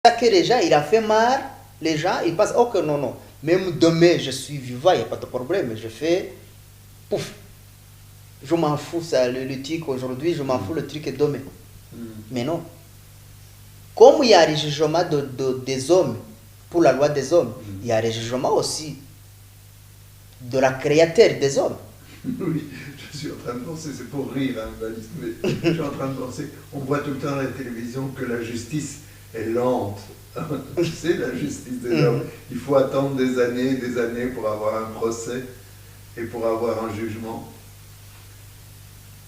Ça que les gens, il a fait marre, les gens, ils pensent, oh que non, non, même demain, je suis vivant, il n'y a pas de problème, je fais, pouf, je m'en fous, ça, le truc aujourd'hui, je m'en fous, le truc demain. Mais non. Comme il y a un jugement des hommes, pour la loi des hommes, il y a un jugement aussi de la créateur des hommes. Oui, je suis en train de penser, c'est pour rire, hein, Valise, mais je suis en train de penser, on voit tout le temps à la télévision que la justice est lente. C'est la justice des hommes. Il faut attendre des années pour avoir un procès et pour avoir un jugement.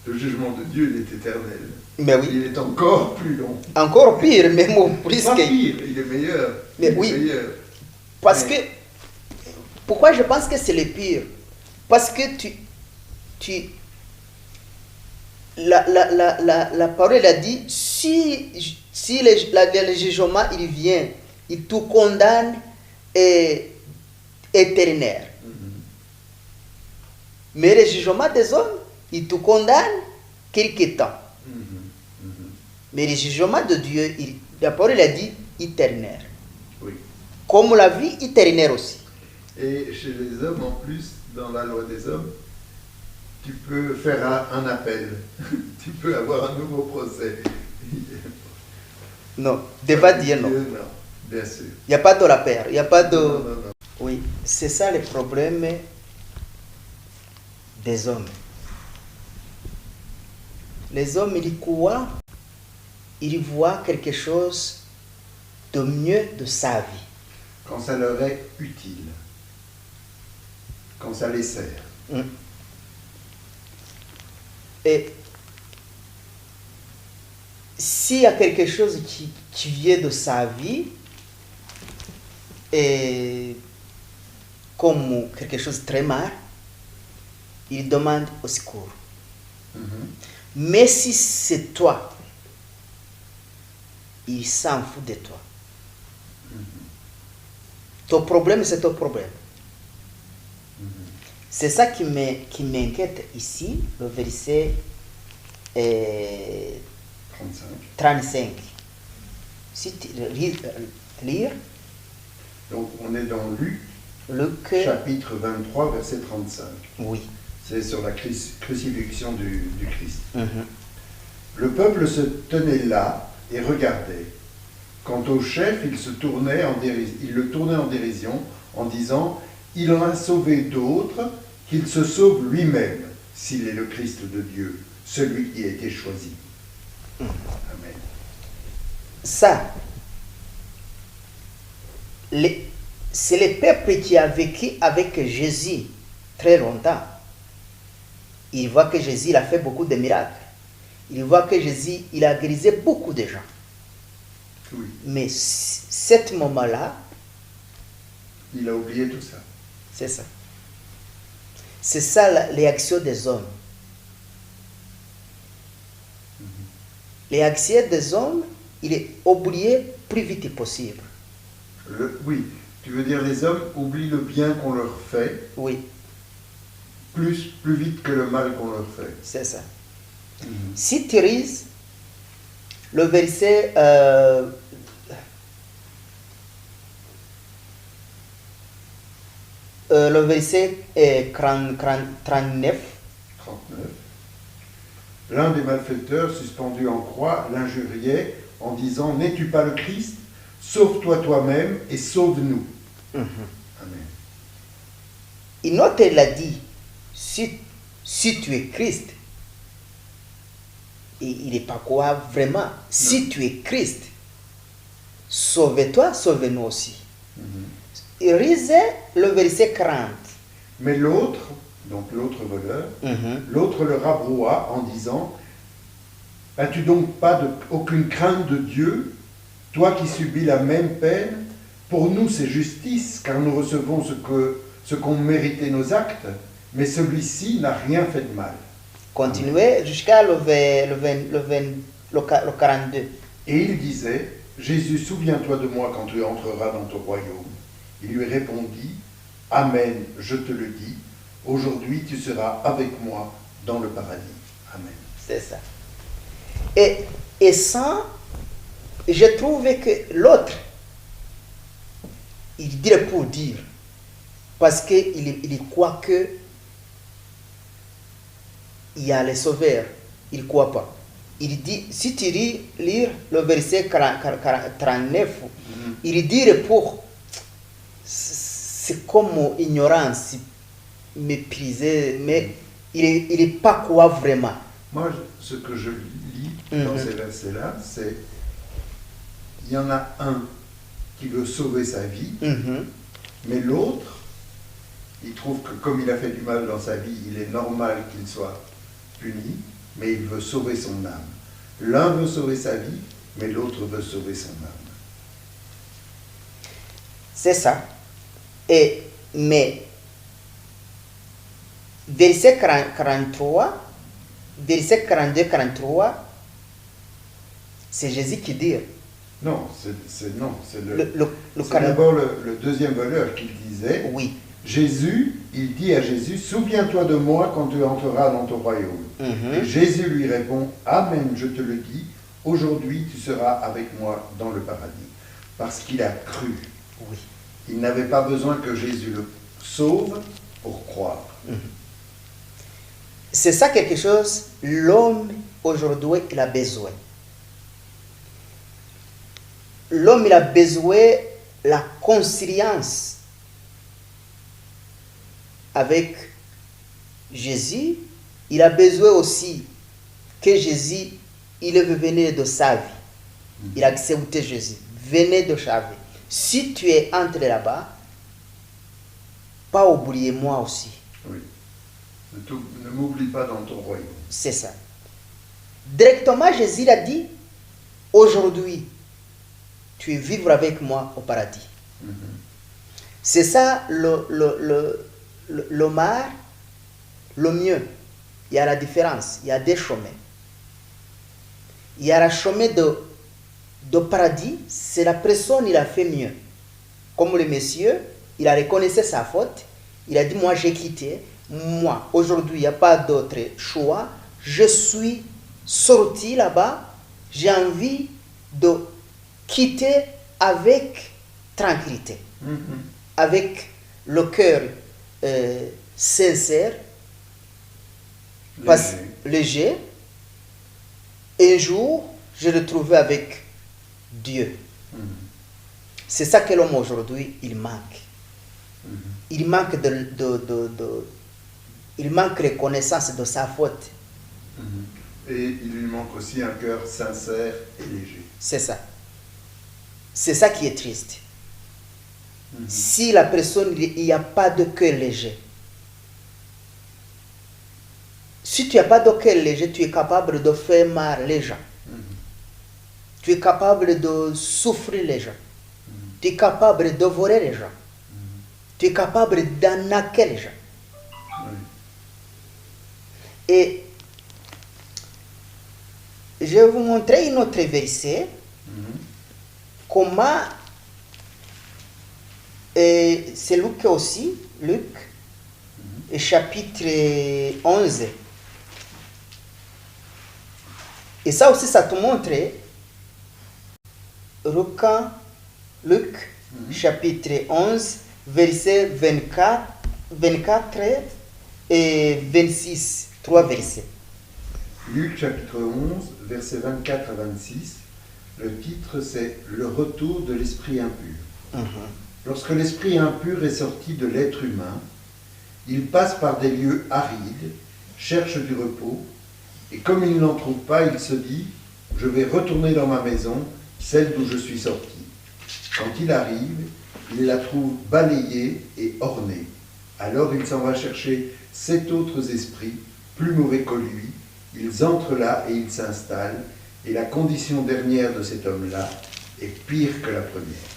Le jugement de Dieu, il est éternel. Mais oui. Il est encore plus long. Encore pire, même au plus Pas que... pire, il est meilleur. Mais il oui. est meilleur. Parce que... Pourquoi je pense que c'est le pire? Parce que la parole a dit, si le jugement il vient, il te condamne éternel. Mais le jugement des hommes, il te condamne quelque temps. Mais le jugement de Dieu, la parole a dit éternel. Oui. Comme la vie éternelle aussi. Et chez les hommes, en plus, dans la loi des hommes, tu peux faire un appel. Tu peux avoir un nouveau procès. Non, devant Dieu, non. Non, bien sûr. Il n'y a pas de la paix, il n'y a pas de... Non, non, non. Oui, c'est ça le problème des hommes. Les hommes, ils croient, ils voient quelque chose de mieux de sa vie. Quand ça leur est utile. Quand ça les sert. Et s'il y a quelque chose qui vient de sa vie, et comme quelque chose de très mal, il demande au secours. Mais si c'est toi, il s'en fout de toi. Ton problème, c'est ton problème. C'est ça qui m'inquiète ici, le verset 35. Si tu lire. Donc on est dans Luc, chapitre 23, verset 35. Oui. C'est sur la crucifixion du Christ. Le peuple se tenait là et regardait. Quant au chef, il le tournait en dérision en disant « Il en a sauvé d'autres, qu'il se sauve lui-même, s'il est le Christ de Dieu, celui qui a été choisi. » Amen. Ça, c'est le peuple qui a vécu avec Jésus très longtemps. Il voit que Jésus il a fait beaucoup de miracles. Il voit que Jésus il a guéri beaucoup de gens. Oui. Mais cet moment-là, il a oublié tout ça. C'est ça. C'est ça la réaction des hommes. Les actions des hommes, il est oublié plus vite possible. Oui, tu veux dire les hommes oublient le bien qu'on leur fait. Oui. Plus vite que le mal qu'on leur fait. C'est ça. Si tu lises le verset le verset 39. L'un des malfaiteurs suspendus en croix l'injuriait en disant « N'es-tu pas le Christ? Sauve-toi toi-même et sauve-nous. » Amen. Une autre, il a dit si tu es Christ, et il n'est pas quoi vraiment. Si tu es Christ, sauve-toi, sauve-nous aussi. Il lisait le verset 40. Mais l'autre, donc l'autre voleur, l'autre le rabroua en disant « As-tu donc aucune crainte de Dieu, toi qui subis la même peine? Pour nous c'est justice, car nous recevons ce qu'ont mérité nos actes, mais celui-ci n'a rien fait de mal. » Continuez jusqu'à le 42. Et il disait « Jésus, souviens-toi de moi quand tu entreras dans ton royaume. » Il lui répondit « Amen, je te le dis, aujourd'hui tu seras avec moi dans le paradis. » Amen. C'est ça. Et sans je trouve que l'autre, il dirait pour dire, parce qu'il croit que il y a les sauveurs, il ne croit pas. Il dit, si tu lis le verset 39, il dit pour, c'est comme ignorance, méprisé, mais il n'est pas quoi vraiment. Moi, ce que je lis dans ces versets-là, c'est il y en a un qui veut sauver sa vie, mais l'autre, il trouve que comme il a fait du mal dans sa vie, il est normal qu'il soit puni, mais il veut sauver son âme. L'un veut sauver sa vie, mais l'autre veut sauver son âme. C'est ça. Mais, verset 43, verset 42-43, c'est Jésus qui dit. Non, c'est c'est d'abord le deuxième voleur qui disait. Oui. Jésus, il dit à Jésus, souviens-toi de moi quand tu entreras dans ton royaume. Et Jésus lui répond, Amen, je te le dis, aujourd'hui tu seras avec moi dans le paradis. Parce qu'il a cru. Oui. Il n'avait pas besoin que Jésus le sauve pour croire. C'est ça quelque chose, l'homme aujourd'hui, il a besoin. L'homme, il a besoin de la conscience avec Jésus. Il a besoin aussi que Jésus, il veut venir de sa vie. Il a accepté Jésus. Venez de sa vie. Si tu es entré là-bas, pas oublier moi aussi. Oui. Ne m'oublie pas dans ton royaume. C'est ça. Directement, Jésus a dit, aujourd'hui, tu es vivre avec moi au paradis. C'est ça le mal, le mieux. Il y a la différence. Il y a deux chemins. Il y a le chemin de paradis, c'est la personne, il a fait mieux. Comme le monsieur, il a reconnu sa faute. Il a dit, moi j'ai quitté. Moi, aujourd'hui, il n'y a pas d'autre choix. Je suis sorti là-bas. J'ai envie de quitter avec tranquillité. Avec le cœur sincère, léger. Un jour, je le trouvais avec Dieu. C'est ça que l'homme aujourd'hui, il manque. Il manque il manque reconnaissance de sa faute. Et il lui manque aussi un cœur sincère et léger. C'est ça. C'est ça qui est triste. Si la personne, il n'y a pas de cœur léger. Si tu n'as pas de cœur léger, tu es capable de faire mal les gens. Tu es capable de souffrir les gens. Tu es capable de dévorer les gens. Tu es capable d'arnaquer les gens. Et je vais vous montrer un autre verset. Comment, c'est Luc aussi, Luc, chapitre 11. Et ça aussi, ça te montre, Luc, chapitre 11, verset 24 et 26, 3 versets. Luc chapitre 11, versets 24 à 26, le titre c'est « Le retour de l'esprit impur ». Lorsque l'esprit impur est sorti de l'être humain, il passe par des lieux arides, cherche du repos, et comme il n'en trouve pas, il se dit « Je vais retourner dans ma maison, celle d'où je suis sorti ». Quand il arrive, il la trouve balayée et ornée. Alors il s'en va chercher 7 autres esprits, plus mauvais que lui. Ils entrent là et ils s'installent, et la condition dernière de cet homme-là est pire que la première.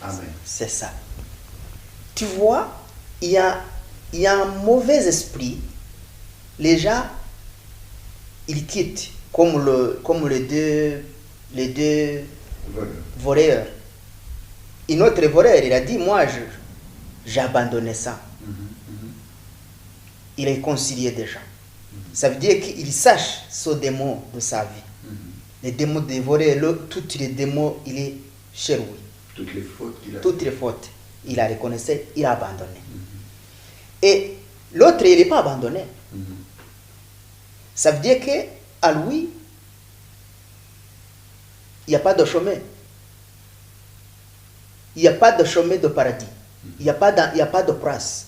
Amen. C'est ça. Tu vois, il y a un mauvais esprit. Les gens, ils quittent, comme les deux voleurs. Un autre voleur, il a dit, moi, j'ai abandonné ça. Il est réconcilié déjà. Ça veut dire qu'il sache ce démon de sa vie. Les démons dévorés, tous les démons, il est chez lui. Toutes les fautes qu'il a. Toutes les fautes, il a reconnu, il a abandonné. Et l'autre, il n'est pas abandonné. Ça veut dire qu'à lui, il n'y a pas de chemin. Il n'y a pas de chemin de paradis. Il n'y a pas de place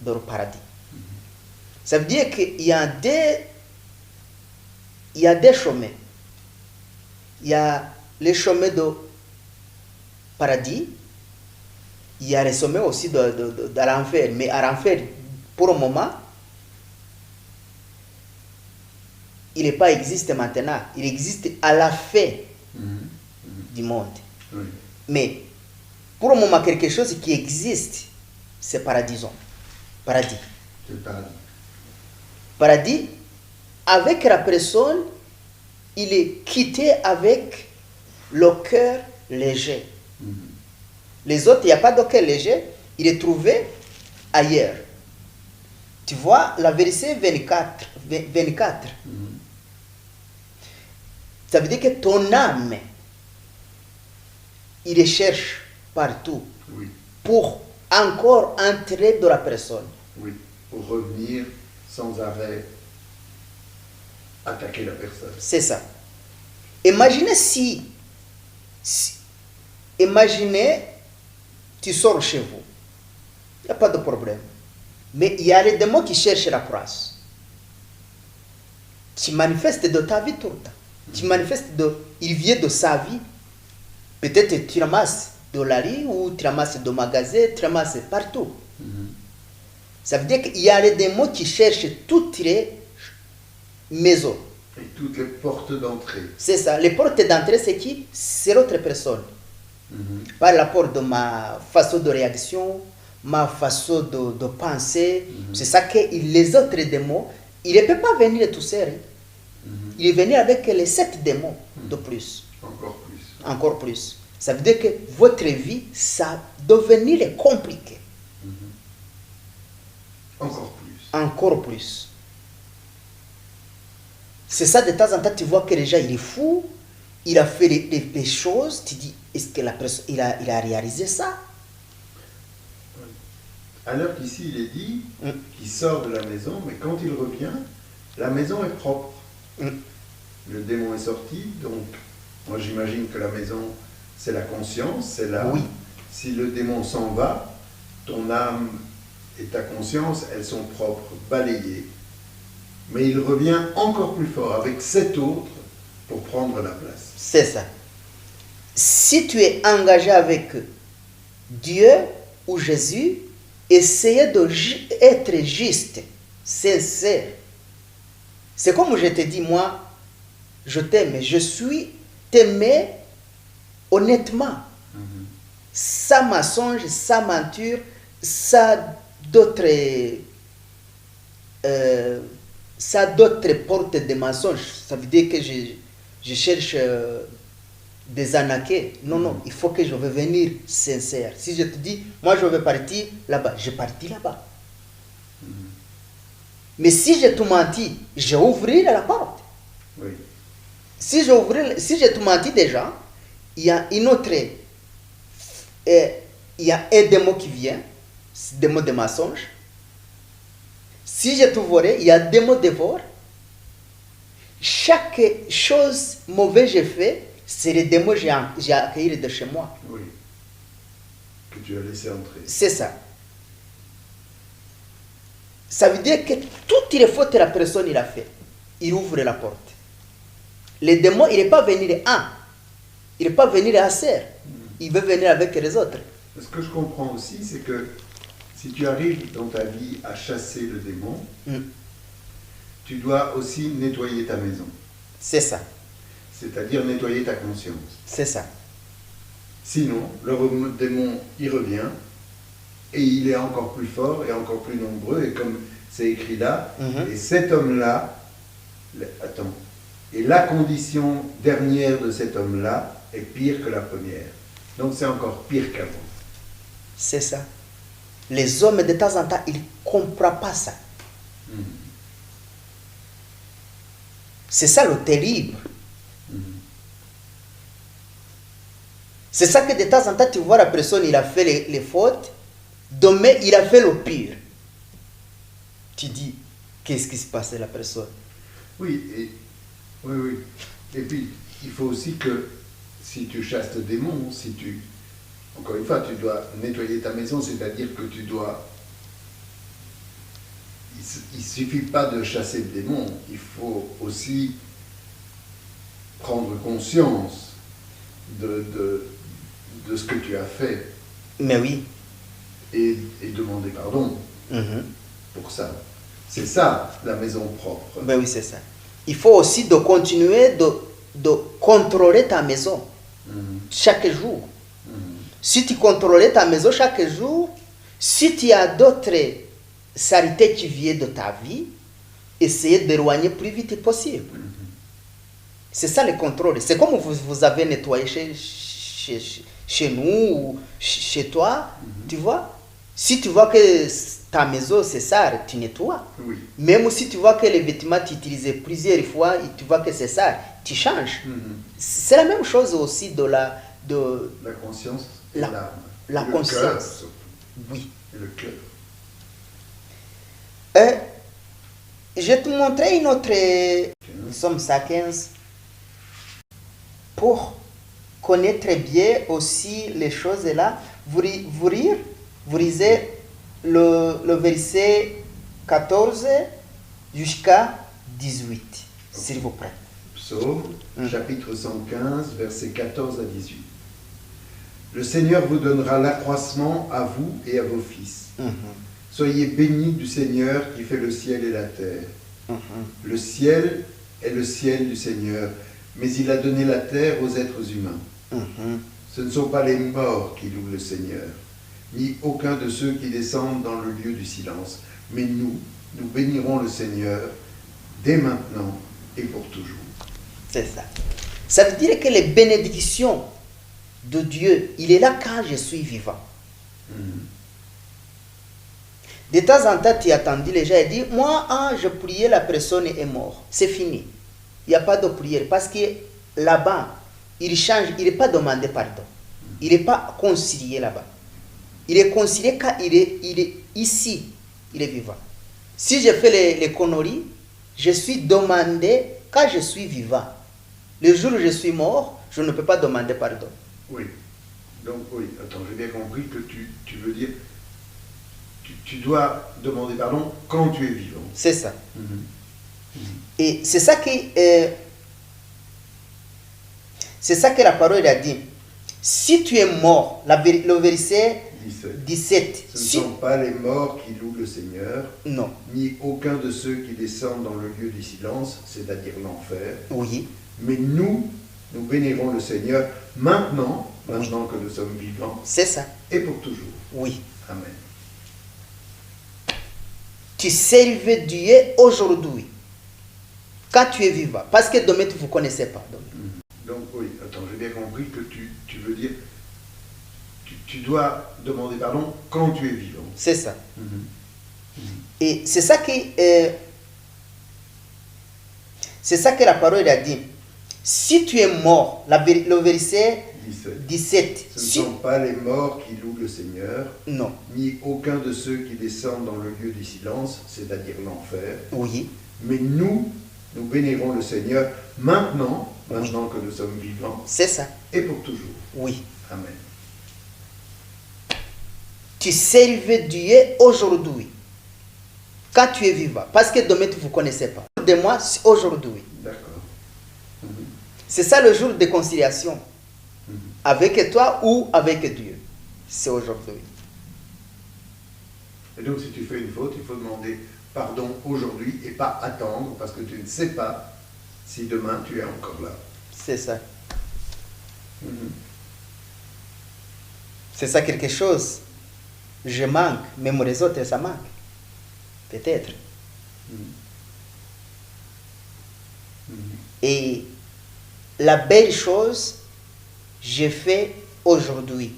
dans le paradis. Ça veut dire qu'il y a des chemins. Il y a les chemins de paradis. Il y a les chemins aussi de l'enfer. Mais à l'enfer, pour le moment, il n'est pas existe maintenant. Il existe à la fin du monde. Oui. Mais pour le moment, quelque chose qui existe, c'est paradis. Paradis. C'est le paradis. Paradis, avec la personne, il est quitté avec le cœur léger. Les autres, il n'y a pas de cœur léger, il est trouvé ailleurs. Tu vois, la verset 24. Ça veut dire que ton âme, il cherche partout pour encore entrer dans la personne. Oui, pour revenir sans arrêt attaquer la personne. C'est ça. Imaginez imaginez, tu sors chez vous. Il n'y a pas de problème. Mais il y a les démons qui cherchent la place. Tu manifestes de ta vie tout le temps. Tu manifestes il vient de sa vie. Peut-être tu ramasses de la rue ou tu ramasses de magasin, tu ramasses partout. Ça veut dire qu'il y a les démons qui cherchent toutes les maisons. Et toutes les portes d'entrée. C'est ça. Les portes d'entrée, c'est qui? C'est l'autre personne. Par rapport de ma façon de réaction, ma façon de penser. C'est ça que les autres démons, il ne peut pas venir tout seul. Il est venu avec les 7 démons de plus. Encore plus. Encore plus. Ça veut dire que votre vie, ça devenir compliqué. Encore plus. Encore plus. C'est ça, de temps en temps, tu vois que déjà, il est fou. Il a fait des choses. Tu dis, est-ce que la personne, il a réalisé ça? Alors qu'ici, il est dit qu'il sort de la maison, mais quand il revient, la maison est propre. Le démon est sorti, donc moi j'imagine que la maison, c'est la conscience, c'est la... Oui. Si le démon s'en va, ton âme et ta conscience, elles sont propres, balayées. Mais il revient encore plus fort avec 7 autres pour prendre la place. C'est ça. Si tu es engagé avec Dieu ou Jésus, essayez d'être juste, sincère. C'est comme je te dis, moi, je t'aime, je suis t'aimer honnêtement. Sans mensonge, sans mentir, sans d'autres portes de mensonges. Ça veut dire que je cherche des arnaqués. Non, non, il faut que je vais venir sincère. Si je te dis, moi je vais partir là-bas, je partis là-bas. Mais si je te mentis, je vais ouvrir la porte. Oui. Si je te mentis déjà, il y a une autre, il y a un démon qui vient, c'est démon de mensonge. Si je te volais, il y a des démon de vol. Chaque chose mauvaise que j'ai fait, c'est les démons que j'ai accueillis de chez moi. Oui. Que tu as laissé entrer. C'est ça. Ça veut dire que toutes les fautes que la personne il a fait, il ouvre la porte. Les démons, il n'est pas venu à un. Il n'est pas venu à serre. Il veut venir avec les autres. Ce que je comprends aussi, c'est que si tu arrives dans ta vie à chasser le démon, tu dois aussi nettoyer ta maison. C'est ça. C'est-à-dire nettoyer ta conscience. C'est ça. Sinon, le démon, il revient et il est encore plus fort et encore plus nombreux. Et comme c'est écrit là, et cet homme-là, attends, et la condition dernière de cet homme-là est pire que la première. Donc c'est encore pire qu'avant. C'est ça. Les hommes, de temps en temps, ils ne comprennent pas ça. C'est ça le terrible. C'est ça que de temps en temps, tu vois la personne, il a fait les fautes, demain, il a fait le pire. Tu dis, qu'est-ce qui se passe à la personne? Oui, oui. Et puis, il faut aussi que si tu chasses le démon, encore une fois, tu dois nettoyer ta maison, c'est-à-dire que tu dois... Il ne suffit pas de chasser le démon, il faut aussi prendre conscience de ce que tu as fait. Mais oui. Et demander pardon pour ça. C'est ça, la maison propre. Ben oui, c'est ça. Il faut aussi de continuer de contrôler ta maison chaque jour. Si tu contrôles ta maison chaque jour, si tu as d'autres saletés qui viennent de ta vie, essayez d'éloigner plus vite possible. C'est ça le contrôle. C'est comme vous avez nettoyé chez nous ou chez toi, tu vois. Si tu vois que ta maison c'est sale, tu nettoies. Oui. Même si tu vois que les vêtements tu utilises plusieurs fois et tu vois que c'est sale, tu changes. C'est la même chose aussi de la conscience, la conscience. Oui. Et le cœur. Je vais te montrer une autre. Nous sommes à 15. Pour connaître bien aussi les choses là, vous lisez le verset 14 jusqu'à 18, s'il vous plaît. Psaume, chapitre 115, versets 14 à 18. Le Seigneur vous donnera l'accroissement à vous et à vos fils. Soyez bénis du Seigneur qui fait le ciel et la terre. Le ciel est le ciel du Seigneur, mais il a donné la terre aux êtres humains. Ce ne sont pas les morts qui louent le Seigneur, ni aucun de ceux qui descendent dans le lieu du silence, mais nous bénirons le Seigneur dès maintenant et pour toujours. C'est ça. Ça veut dire que les bénédictions de Dieu, il est là quand je suis vivant. De temps en temps, tu as entendu les gens dire, moi, je priais, la personne est morte. C'est fini. Il n'y a pas de prière. Parce que là-bas, il change, il n'est pas demandé pardon. Il n'est pas concilié là-bas. Il est concilié quand il est ici. Il est vivant. Si je fais les conneries, je suis demandé quand je suis vivant. Le jour où je suis mort, je ne peux pas demander pardon. Oui. Donc, oui, attends, j'ai bien compris que tu veux dire, tu dois demander pardon quand tu es vivant. C'est ça. Et c'est ça que la parole a dit. Si tu es mort, le verset 17. Ce ne sont pas les morts qui louent le Seigneur, non, ni aucun de ceux qui descendent dans le lieu du silence, c'est-à-dire l'enfer. Oui. Mais nous bénirons le Seigneur maintenant que nous sommes vivants. C'est ça. Et pour toujours. Oui. Amen. Tu serves Dieu aujourd'hui, quand tu es vivant. Parce que demain, vous ne connaissez pas. Donc, oui, attends, j'ai bien compris que tu veux dire, tu dois demander pardon quand tu es vivant. C'est ça. Et c'est ça que la parole a dit. Si tu es mort, le verset 17. Ce ne sont pas les morts qui louent le Seigneur, non, ni aucun de ceux qui descendent dans le lieu du silence, c'est-à-dire l'enfer. Oui. Mais nous bénirons le Seigneur maintenant que nous sommes vivants. C'est ça. Et pour toujours. Oui. Amen. Tu serves Dieu aujourd'hui, quand tu es vivant. Parce que demain, vous ne connaissez pas. De moi, c'est aujourd'hui. D'accord. C'est ça le jour de conciliation. Avec toi ou avec Dieu. C'est aujourd'hui. Et donc, si tu fais une faute, il faut demander pardon aujourd'hui et pas attendre, parce que tu ne sais pas si demain tu es encore là. C'est ça. C'est ça quelque chose. Je manque, même les autres, ça manque. Peut-être. Et la belle chose, je fais aujourd'hui.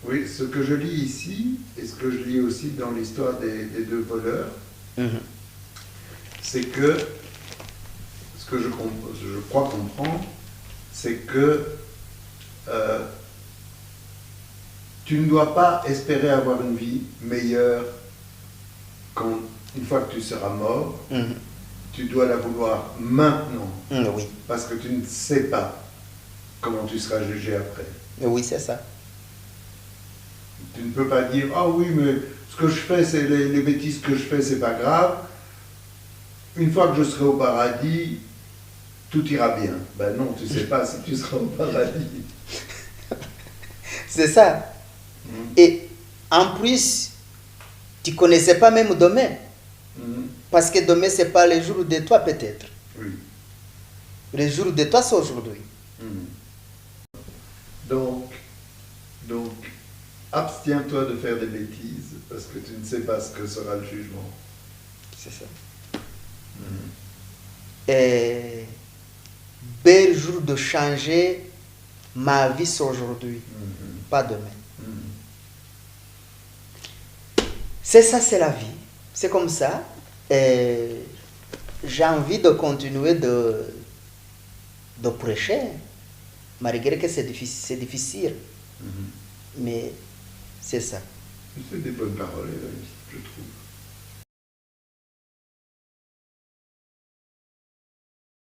Oui, ce que je lis ici, et ce que je lis aussi dans l'histoire des deux voleurs, c'est que, ce que je crois comprendre, c'est que Tu ne dois pas espérer avoir une vie meilleure une fois que tu seras mort. Tu dois la vouloir maintenant. Oui. Parce que tu ne sais pas comment tu seras jugé après. Oui, c'est ça. Tu ne peux pas dire, ah oui, mais ce que je fais, c'est les bêtises que je fais, c'est pas grave. Une fois que je serai au paradis, tout ira bien. Ben non, tu ne sais pas si tu seras au paradis. C'est ça. Et en plus, tu ne connaissais pas même demain. Parce que demain, ce n'est pas le jour de toi peut-être. Oui. Le jour de toi, c'est aujourd'hui. Donc, abstiens-toi de faire des bêtises parce que tu ne sais pas ce que sera le jugement. C'est ça. Et bel jour de changer ma vie, c'est aujourd'hui, pas demain. C'est ça, c'est la vie. C'est comme ça. Et j'ai envie de continuer de prêcher, malgré que c'est difficile. Mais c'est ça. C'est des bonnes paroles, je trouve.